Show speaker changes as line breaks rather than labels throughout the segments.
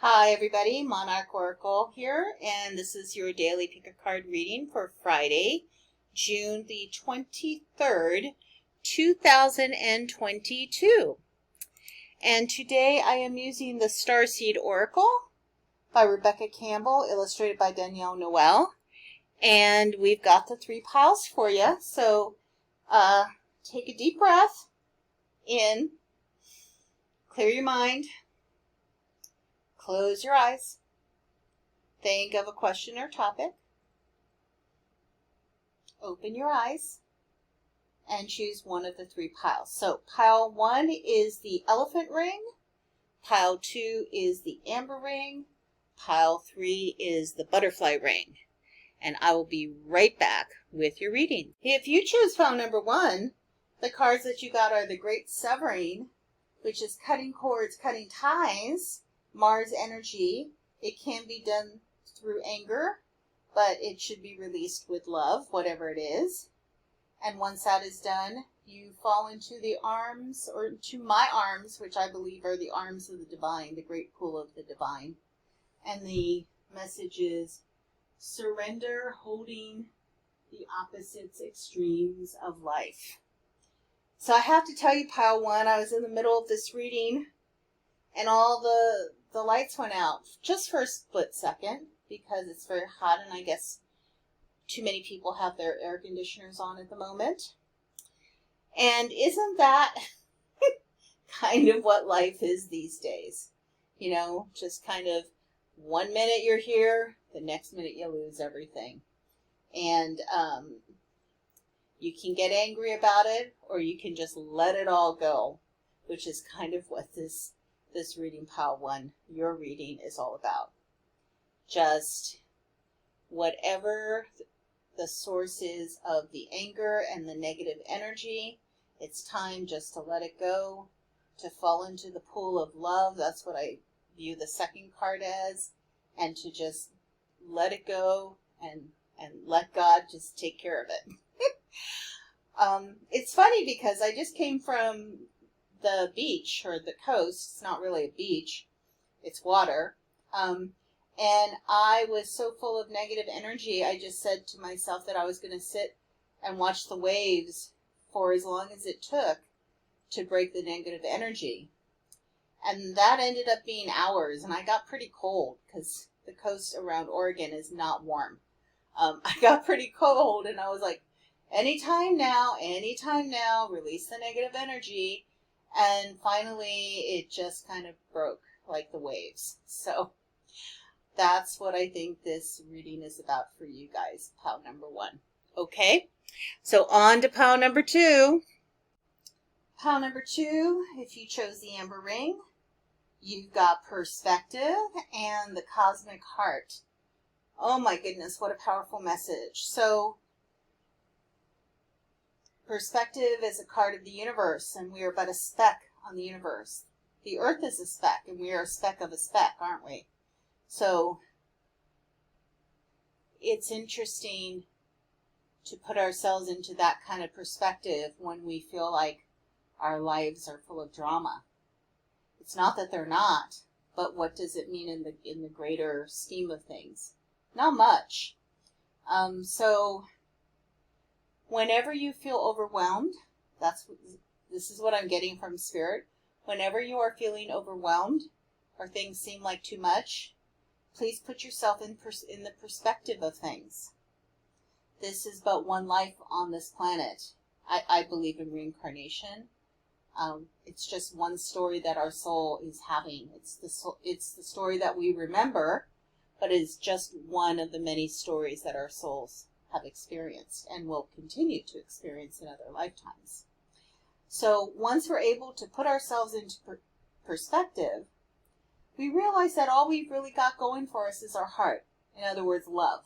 Hi everybody, Monarch Oracle here, and this is your daily pick a card reading for Friday, June the 23rd, 2022. And today I am using the Starseed Oracle by Rebecca Campbell, illustrated by Danielle Noel. And we've got the 3 piles for you, so take a deep breath in, clear your mind, close your eyes. Think of a question or topic. Open your eyes and choose one of the 3 piles. So pile 1 is the elephant ring. Pile 2 is the amber ring. Pile 3 is the butterfly ring. And I will be right back with your reading. If you choose pile number 1, the cards that you got are the Great Severing, which is cutting cords, cutting ties, Mars energy. It can be done through anger, but it should be released with love, whatever it is. And once that is done, you fall into the arms, or to my arms, which I believe are the arms of the divine, the great pool of the divine. And the message is surrender, holding the opposites, extremes of life. So I have to tell you, pile 1, I was in the middle of this reading, and all the lights went out just for a split second because it's very hot, and I guess too many people have their air conditioners on at the moment. And isn't that kind of what life is these days? You know, just kind of one minute you're here, the next minute you lose everything. And you can get angry about it, or you can just let it all go, which is kind of what this reading, pile 1, your reading, is all about. Just whatever the source is of the anger and the negative energy, it's time just to let it go, to fall into the pool of love. That's what I view the second card as, and to just let it go and let God just take care of it. It's funny because I just came from the beach, or the coast. It's not really a beach, it's water. And I was so full of negative energy, I just said to myself that I was going to sit and watch the waves for as long as it took to break the negative energy. And that ended up being hours, and I got pretty cold because the coast around Oregon is not warm. I got pretty cold, and I was like, anytime now, release the negative energy. And finally, it just kind of broke like the waves. So that's what I think this reading is about for you guys, pile number 1. Okay, so on to pile number 2. Pile number 2, if you chose the amber ring, you've got perspective and the cosmic heart. Oh my goodness, what a powerful message. So perspective is a card of the universe, and we are but a speck on the universe. The earth is a speck, and we are a speck of a speck, aren't we? So it's interesting to put ourselves into that kind of perspective when we feel like our lives are full of drama. It's not that they're not, but what does it mean in the greater scheme of things? Not much. So whenever you feel overwhelmed, this is what I'm getting from Spirit. Whenever you are feeling overwhelmed or things seem like too much, please put yourself in the perspective of things. This is but one life on this planet. I believe in reincarnation. It's just one story that our soul is having. It's the story that we remember, but it's just one of the many stories that our souls have experienced and will continue to experience in other lifetimes. So once we're able to put ourselves into perspective, we realize that all we've really got going for us is our heart. In other words, love.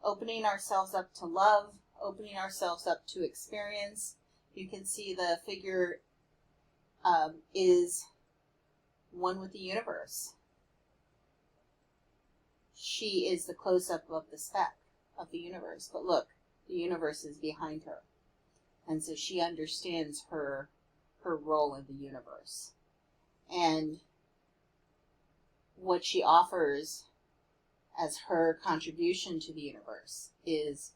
Opening ourselves up to love, opening ourselves up to experience. You can see the figure is one with the universe. She is the close-up of the speck of the universe. But look, the universe is behind her. And so she understands her role in the universe. And what she offers as her contribution to the universe is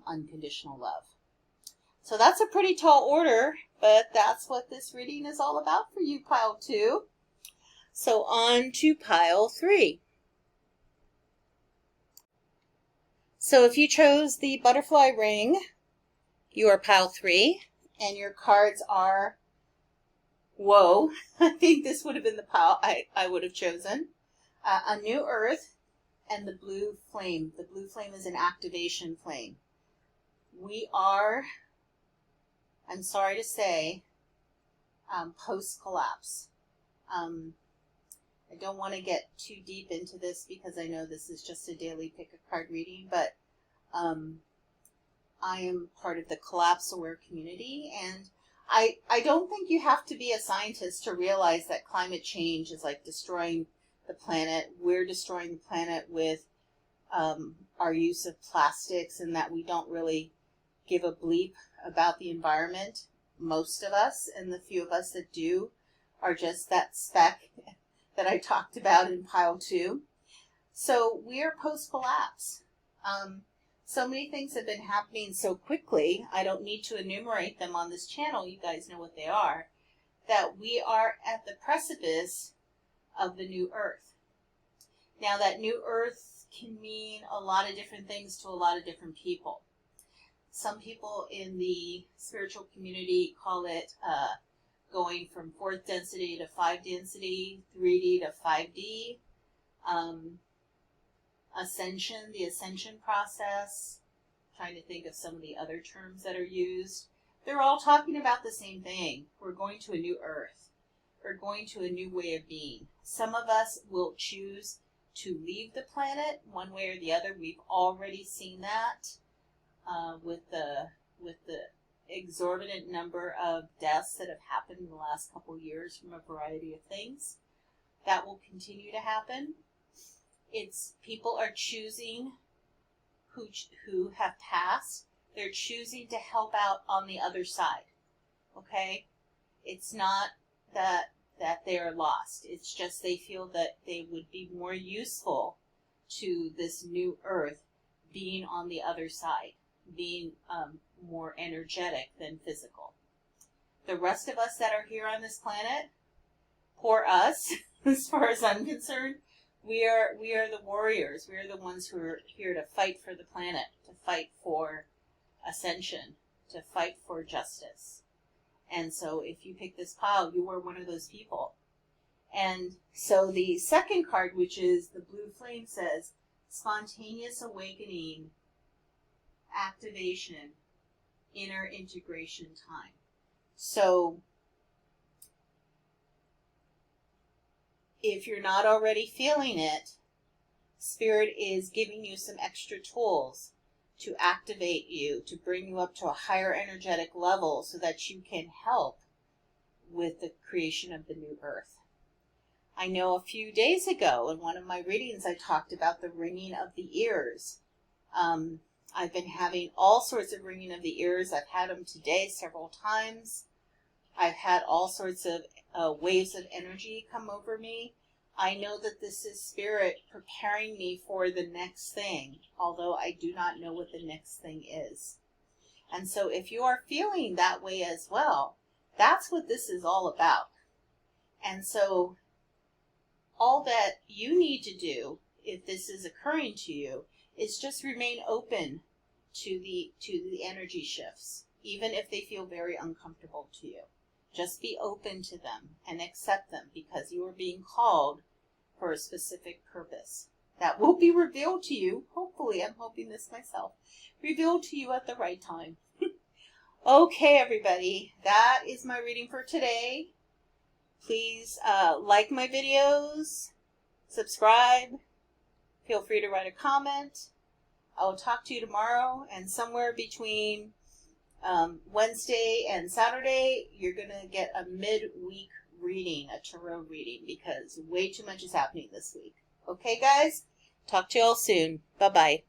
unconditional love. So that's a pretty tall order, but that's what this reading is all about for you, pile 2. So on to pile 3. So if you chose the butterfly ring, you are pile 3, and your cards are, whoa, I think this would have been the pile I would have chosen. A new earth and the blue flame. The blue flame is an activation flame. We are, I'm sorry to say, post-collapse. I don't want to get too deep into this because I know this is just a daily pick-a-card reading, but I am part of the Collapse Aware community, and I don't think you have to be a scientist to realize that climate change is like destroying the planet. We're destroying the planet with our use of plastics, and that we don't really give a bleep about the environment. Most of us, and the few of us that do, are just that speck that I talked about in pile 2. So we are post-collapse. So many things have been happening so quickly, I don't need to enumerate them on this channel, you guys know what they are, that we are at the precipice of the new earth. Now that new earth can mean a lot of different things to a lot of different people. Some people in the spiritual community call it going from 4th density to 5 density, 3D to 5D, ascension, the ascension process. I'm trying to think of some of the other terms that are used. They're all talking about the same thing. We're going to a new earth. We're going to a new way of being. Some of us will choose to leave the planet one way or the other. We've already seen that with the exorbitant number of deaths that have happened in the last couple years from a variety of things. That will continue to happen. It's people are choosing who have passed. They're choosing to help out on the other side. Okay? It's not that they are lost. It's just they feel that they would be more useful to this new earth being on the other side, being more energetic than physical. The rest of us that are here on this planet, poor us, as far as I'm concerned, we are the warriors. We are the ones who are here to fight for the planet, to fight for ascension, to fight for justice. And so if you pick this pile, you are one of those people. And so the second card, which is the blue flame, says spontaneous awakening, activation, inner integration time. So if you're not already feeling it, Spirit is giving you some extra tools to activate you, to bring you up to a higher energetic level so that you can help with the creation of the new earth. I know a few days ago in one of my readings I talked about the ringing of the ears. I've been having all sorts of ringing of the ears. I've had them today several times. I've had all sorts of waves of energy come over me. I know that this is Spirit preparing me for the next thing, although I do not know what the next thing is. And so if you are feeling that way as well, that's what this is all about. And so all that you need to do, if this is occurring to you, is just remain open to the energy shifts, even if they feel very uncomfortable to you. Just be open to them and accept them, because you are being called for a specific purpose that will be revealed to you. Hopefully, I'm hoping this myself, revealed to you at the right time. Okay, everybody, that is my reading for today. Please like my videos, subscribe, feel free to write a comment. I will talk to you tomorrow, and somewhere between Wednesday and Saturday, you're going to get a midweek reading, a tarot reading, because way too much is happening this week. Okay, guys? Talk to you all soon. Bye-bye.